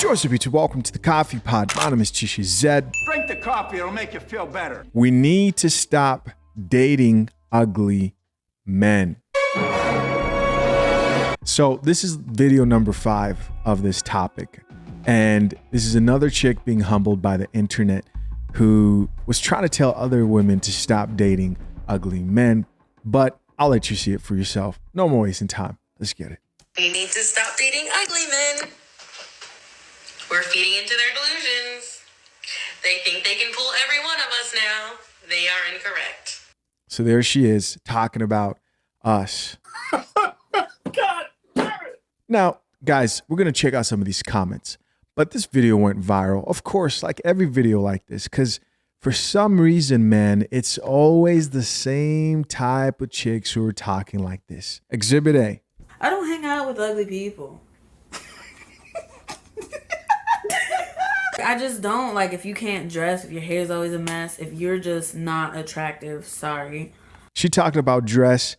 What's up, YouTube? Welcome to the Coffee Pod. My name is Chishi Zed. Drink the coffee, it'll make you feel better. We need to stop dating ugly men. So this is video number 5 of this topic. And this is another chick being humbled by the internet who was trying to tell other women to stop dating ugly men. But I'll let you see it for yourself. No more wasting time. Let's get it. We need to stop dating ugly men. We're feeding into their delusions. They think they can fool every one of us now. They are incorrect. So there she is talking about us. God damn it! Now, guys, we're going to check out some of these comments. But this video went viral, of course, like every video like this, because for some reason, man, it's always the same type of chicks who are talking like this. Exhibit A. I don't hang out with ugly people. I just don't. Like, if you can't dress, if your hair's always a mess, if you're just not attractive, sorry. She talked about dress,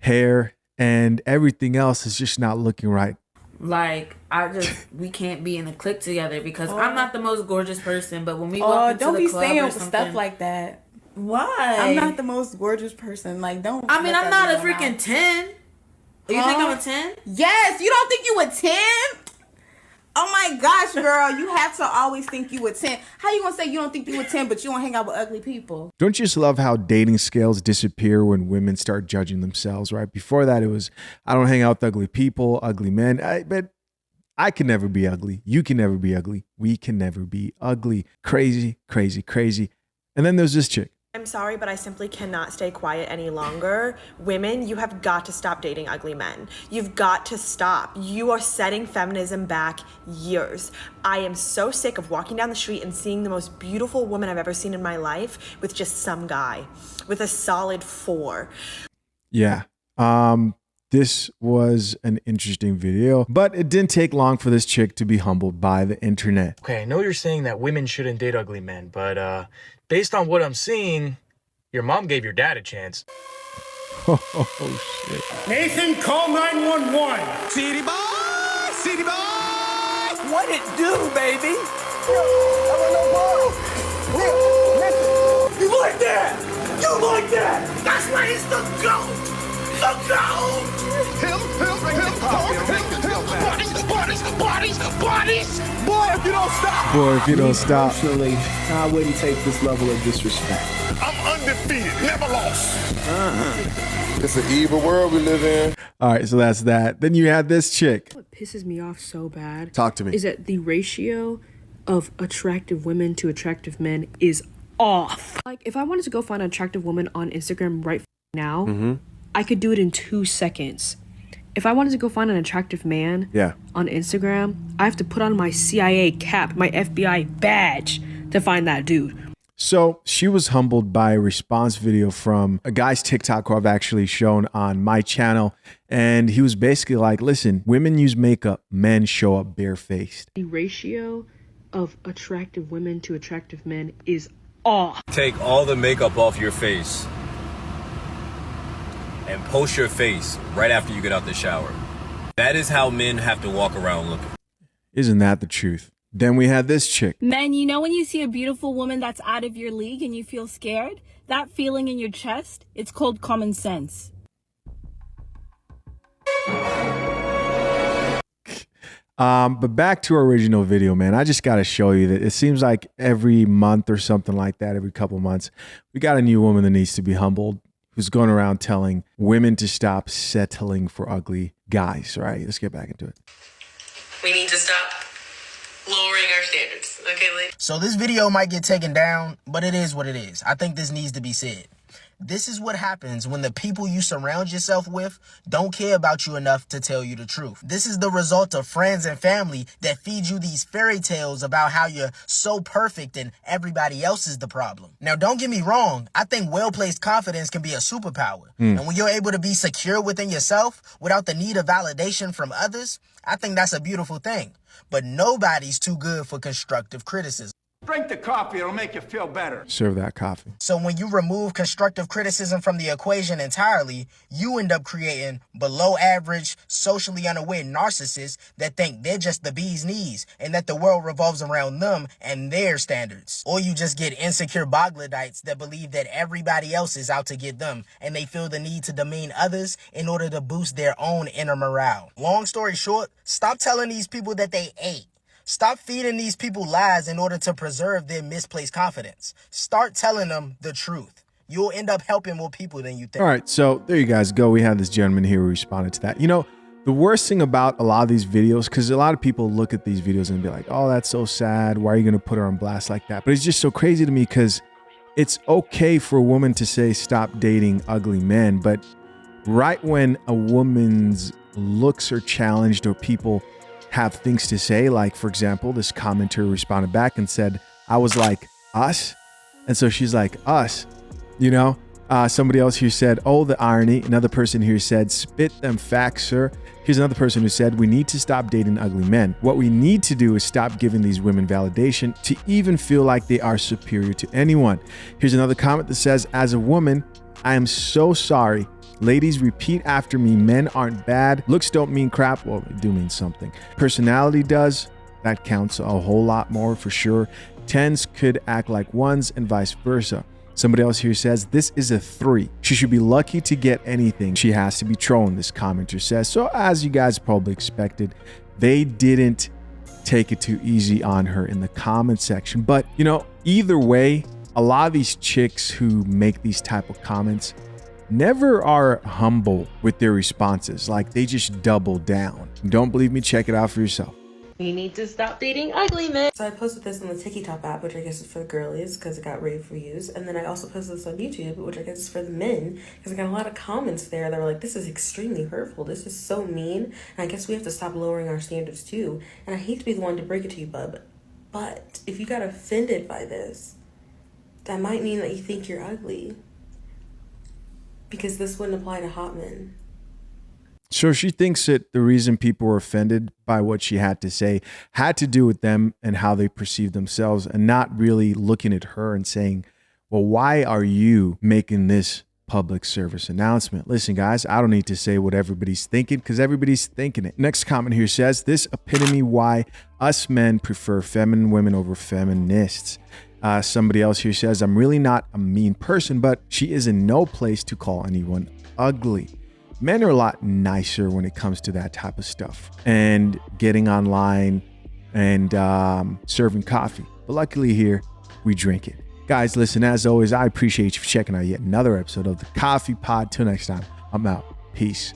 hair, and everything else is just not looking right. Like, we can't be in a clique together because I'm not the most gorgeous person, but when we walk into don't the be club saying or something, stuff like that. Why? I'm not the most gorgeous person. Like, don't. I mean, let I'm that not be a your freaking mouth. 10. You think I'm a 10? Yes, you don't think you a 10? Oh my gosh, girl, you have to always think you a 10. How you gonna say you don't think you a 10, but you don't hang out with ugly people? Don't you just love how dating scales disappear when women start judging themselves, right? Before that, it was, I don't hang out with ugly people, ugly men. But I can never be ugly. You can never be ugly. We can never be ugly. Crazy, crazy, crazy. And then there's this chick. I'm sorry, but I simply cannot stay quiet any longer. Women, you have got to stop dating ugly men. You've got to stop. You are setting feminism back years. I am so sick of walking down the street and seeing the most beautiful woman I've ever seen in my life with just some guy with a solid 4. Yeah. This was an interesting video, but it didn't take long for this chick to be humbled by the internet. Okay, I know you're saying that women shouldn't date ugly men, but based on what I'm seeing, your mom gave your dad a chance. Oh, shit. Nathan, call 911. City boy, city boy. What it do, baby? You like that? You like that? That's why he's the GOAT. The GOAT. Bodies. Boy, if you don't stop. Boy, if you don't stop. Personally, I wouldn't take this level of disrespect. I'm undefeated, never lost. It's an evil world we live in. All right, so that's that. Then you had this chick. What pisses me off so bad Talk to me. is that the ratio of attractive women to attractive men is off. Like, if I wanted to go find an attractive woman on Instagram right now, I could do it in 2 seconds. If I wanted to go find an attractive man on Instagram, I have to put on my CIA cap, my FBI badge to find that dude. So she was humbled by a response video from a guy's TikTok who I've actually shown on my channel. And he was basically like, listen, women use makeup, men show up barefaced. The ratio of attractive women to attractive men is off. Take all the makeup off your face and post your face right after you get out the shower. That is how men have to walk around looking. Isn't that the truth? Then we had this chick. Men, you know when you see a beautiful woman that's out of your league and you feel scared? That feeling in your chest, it's called common sense. But back to our original video, man. I just got to show you that it seems like every month or something like that, every couple months, we got a new woman that needs to be humbled, who's going around telling women to stop settling for ugly guys, right? Let's get back into it. We need to stop lowering our standards. Okay, ladies? So this video might get taken down, but it is what it is. I think this needs to be said. This is what happens when the people you surround yourself with don't care about you enough to tell you the truth. This is the result of friends and family that feed you these fairy tales about how you're so perfect and everybody else is the problem. Now, don't get me wrong. I think well-placed confidence can be a superpower. And when you're able to be secure within yourself without the need of validation from others, I think that's a beautiful thing. But nobody's too good for constructive criticism. Drink the coffee, it'll make you feel better. Serve that coffee. So when you remove constructive criticism from the equation entirely, you end up creating below average, socially unaware narcissists that think they're just the bee's knees and that the world revolves around them and their standards. Or you just get insecure Boggledites that believe that everybody else is out to get them and they feel the need to demean others in order to boost their own inner morale. Long story short, stop telling these people that they ate. Stop feeding these people lies in order to preserve their misplaced confidence. Start telling them the truth. You'll end up helping more people than you think. All right, so there you guys go. We have this gentleman here who responded to that. You know, the worst thing about a lot of these videos, because a lot of people look at these videos and be like, oh, that's so sad. Why are you going to put her on blast like that? But it's just so crazy to me because it's okay for a woman to say, stop dating ugly men. But right when a woman's looks are challenged or people have things to say, like, for example, this commenter responded back and said, I was like, us? And so she's like, us, you know? Somebody else here said, oh, the irony. Another person here said, spit them facts, sir. Here's another person who said, we need to stop dating ugly men. What we need to do is stop giving these women validation to even feel like they are superior to anyone. Here's another comment that says, as a woman, I am so sorry. Ladies, repeat after me. Men aren't bad. Looks don't mean crap. Well, they do mean something. Personality does. That counts a whole lot more for sure. 10s could act like 1s and vice versa. Somebody else here says, this is a 3. She should be lucky to get anything. She has to be trolling, this commenter says. So as you guys probably expected, they didn't take it too easy on her in the comment section. But, you know, either way, a lot of these chicks who make these type of comments never are humble with their responses. Like, they just double down. Don't believe me? Check it out for yourself. We need to stop dating ugly men. So I posted this on the TikTok app, which I guess is for the girlies because it got rave reviews. And then I also posted this on YouTube, which I guess is for the men because I got a lot of comments there that were like, this is extremely hurtful. This is so mean. And I guess we have to stop lowering our standards too. And I hate to be the one to break it to you, bub, but if you got offended by this, that might mean that you think you're ugly. Because this wouldn't apply to hot men. So she thinks that the reason people were offended by what she had to say had to do with them and how they perceive themselves, and not really looking at her and saying, well, why are you making this public service announcement? Listen, guys, I don't need to say what everybody's thinking because everybody's thinking it. Next comment here says, this epitome why us men prefer feminine women over feminists. Somebody else here says, I'm really not a mean person, but she is in no place to call anyone ugly. Men are a lot nicer when it comes to that type of stuff and getting online and serving coffee. But luckily here, we drink it. Guys, listen, as always, I appreciate you for checking out yet another episode of the Coffee Pod. Till next time, I'm out. Peace.